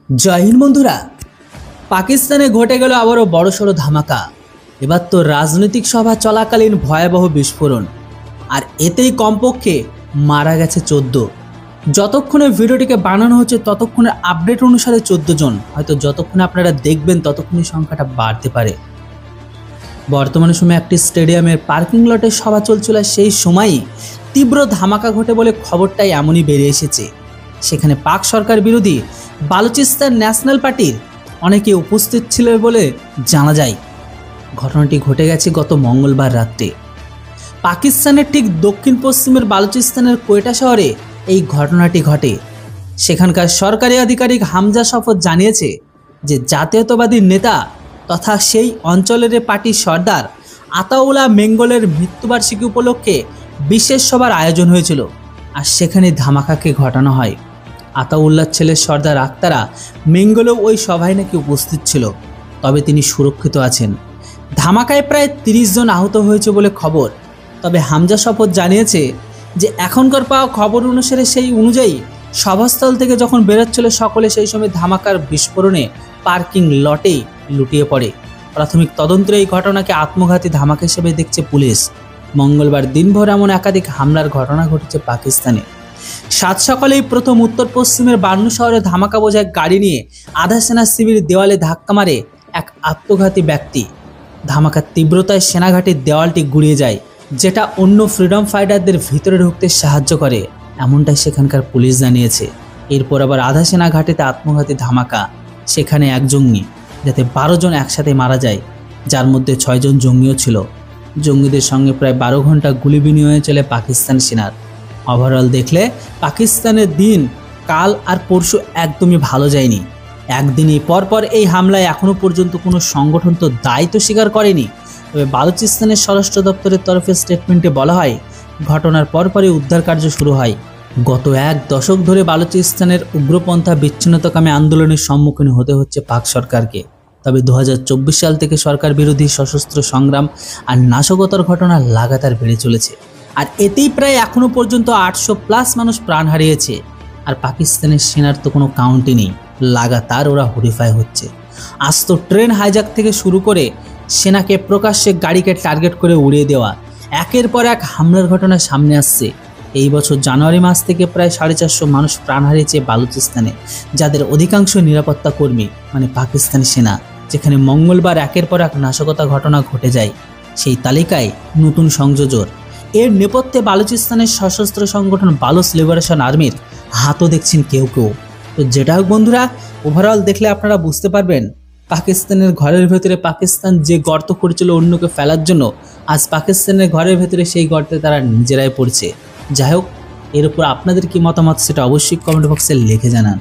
জয় হিন্দ বন্ধুরা। পাকিস্তানে ঘটে গেল আবারও বড়সড় ধামাকা। এবার তো রাজনৈতিক সভা চলাকালীন ভয়াবহ বিস্ফোরণ, আর এতেই কমপক্ষে মারা গেছে 14। যতক্ষণে ভিডিওটিকে বানানো হচ্ছে ততক্ষণের আপডেট অনুসারে 14 জন, হয়তো যতক্ষণে আপনারা দেখবেন ততক্ষণই সংখ্যাটা বাড়তে পারে। বর্তমানে সময় একটি স্টেডিয়ামের পার্কিং লটে সভা চলছিল, সেই সময়ই তীব্র ধামাকা ঘটে বলে খবরটাই এমনই বেরিয়ে এসেছে। সেখানে পাক সরকার বিরোধী বালুচিস্তান ন্যাশনাল পার্টির অনেকে উপস্থিত ছিলেন বলে জানা যায়। ঘটনাটি ঘটে গেছে গত মঙ্গলবার রাত্রে। পাকিস্তানের ঠিক দক্ষিণ পশ্চিমের বালুচিস্তানের কোয়েটা শহরে এই ঘটনাটি ঘটে। সেখানকার সরকারি আধিকারিক হামজা সফর জানিয়েছে যে জাতীয়তাবাদী নেতা তথা সেই অঞ্চলের পার্টির সর্দার আতাউল্লাহ মেঙ্গলের মৃত্যুবার্ষিকী উপলক্ষে বিশেষ সভার আয়োজন হয়েছিল, আর সেখানে ধামাকাকে ঘটানো হয়। আতাউল্লাহর ছেলে সর্দার আক্তারা মেঙ্গলও ওই সভায় নাকি উপস্থিত ছিল, তবে তিনি সুরক্ষিত আছেন। ধামাকায় প্রায় 30 জন আহত হয়েছে বলে খবর। তবে হামজা শপথ জানিয়েছে যে এখনকার পাওয়া খবর অনুসারে সেই অনুযায়ী সভাস্থল থেকে যখন বেরোচ্ছিল সকলে, সেই সময় ধামাকার বিস্ফোরণে পার্কিং লটেই লুটিয়ে পড়ে। প্রাথমিক তদন্তে এই ঘটনাকে আত্মঘাতী ধামাকা হিসেবে দেখছে পুলিশ। মঙ্গলবার দিনভর এমন একাধিক হামলার ঘটনা ঘটেছে পাকিস্তানে। সাত সকালেই প্রথম উত্তর পশ্চিমের বান্নু শহরে ধামাকা বোঝায় গাড়ি নিয়ে আধা সেনা শিবির দেওয়ালে ধাক্কা মারে এক আত্মঘাতী ব্যক্তি। ধামাকার তীব্রতায় সেনাঘাটির দেওয়ালটি গুড়িয়ে যায়, যেটা অন্য ফ্রিডম ফাইটারদের ভিতরে ঢুকতে সাহায্য করে, এমনটাই সেখানকার পুলিশ জানিয়েছে। এরপর আবার আধা সেনা ঘাটিতে আত্মঘাতী ধামাকা, সেখানে এক জঙ্গি, যাতে 12 জন একসাথে মারা যায়, যার মধ্যে 6 জন জঙ্গিও ছিল। জঙ্গিদের সঙ্গে প্রায় 12 ঘন্টা গুলি বিনিময়ে চলে পাকিস্তান সেনার। ওভারঅল দেখলে পাকিস্তানের দিন কাল আর পরশু একদমই ভালো যায়নি। একদিনই পরপর এই হামলায় এখনও পর্যন্ত কোনো সংগঠন তো দায়িত্ব স্বীকার করেনি। তবে বালুচিস্তানের স্বরাষ্ট্র দপ্তরের তরফে স্টেটমেন্টে বলা হয়, ঘটনার পরপরই উদ্ধার কার্য শুরু হয়। গত 1 দশক ধরে বালুচিস্তানের উগ্রপন্থা বিচ্ছিন্নতাকামী আন্দোলনের সম্মুখীন হতে হচ্ছে পাক সরকারকে। তবে 2024 সাল থেকে সরকার বিরোধী সশস্ত্র সংগ্রাম আর নাশকতার ঘটনা লাগাতার বেড়ে চলেছে, আর এতেই প্রায় এখনও পর্যন্ত 800+ মানুষ প্রাণ হারিয়েছে। আর পাকিস্তানের সেনার তো কোনো কাউন্টই নেই, লাগাতার ওরা হরিফাই হচ্ছে। আজ তো ট্রেন হাইজ্যাক থেকে শুরু করে সেনাকে প্রকাশ্যে গাড়িকে টার্গেট করে উড়িয়ে দেওয়া, একের পর এক হামলার ঘটনা সামনে আসছে। এই বছর জানুয়ারি মাস থেকে প্রায় 450 মানুষ প্রাণ হারিয়েছে বালুচিস্তানে, যাদের অধিকাংশ নিরাপত্তা কর্মী, মানে পাকিস্তানি সেনা। যেখানে মঙ্গলবার একের পর এক নাশকতা ঘটনা ঘটে যায়, সেই তালিকায় নতুন সংযোজন। এর নেপথ্যে বালুচিস্তানের সশস্ত্র সংগঠন বালুচ লিবারেশন আর্মির হাতও দেখছেন কেউ কেউ। তো যেটা হোক বন্ধুরা, ওভারঅল দেখলে আপনারা বুঝতে পারবেন পাকিস্তানের ঘরের ভেতরে পাকিস্তান যে গর্ত করেছিল অন্যকে ফেলার জন্য, আজ পাকিস্তানের ঘরের ভেতরে সেই গর্তে তারা নিজেরাই পড়ছে। যাই হোক, এর উপর আপনাদের কি মতামত সেটা অবশ্যই কমেন্ট বক্সে লিখে জানান।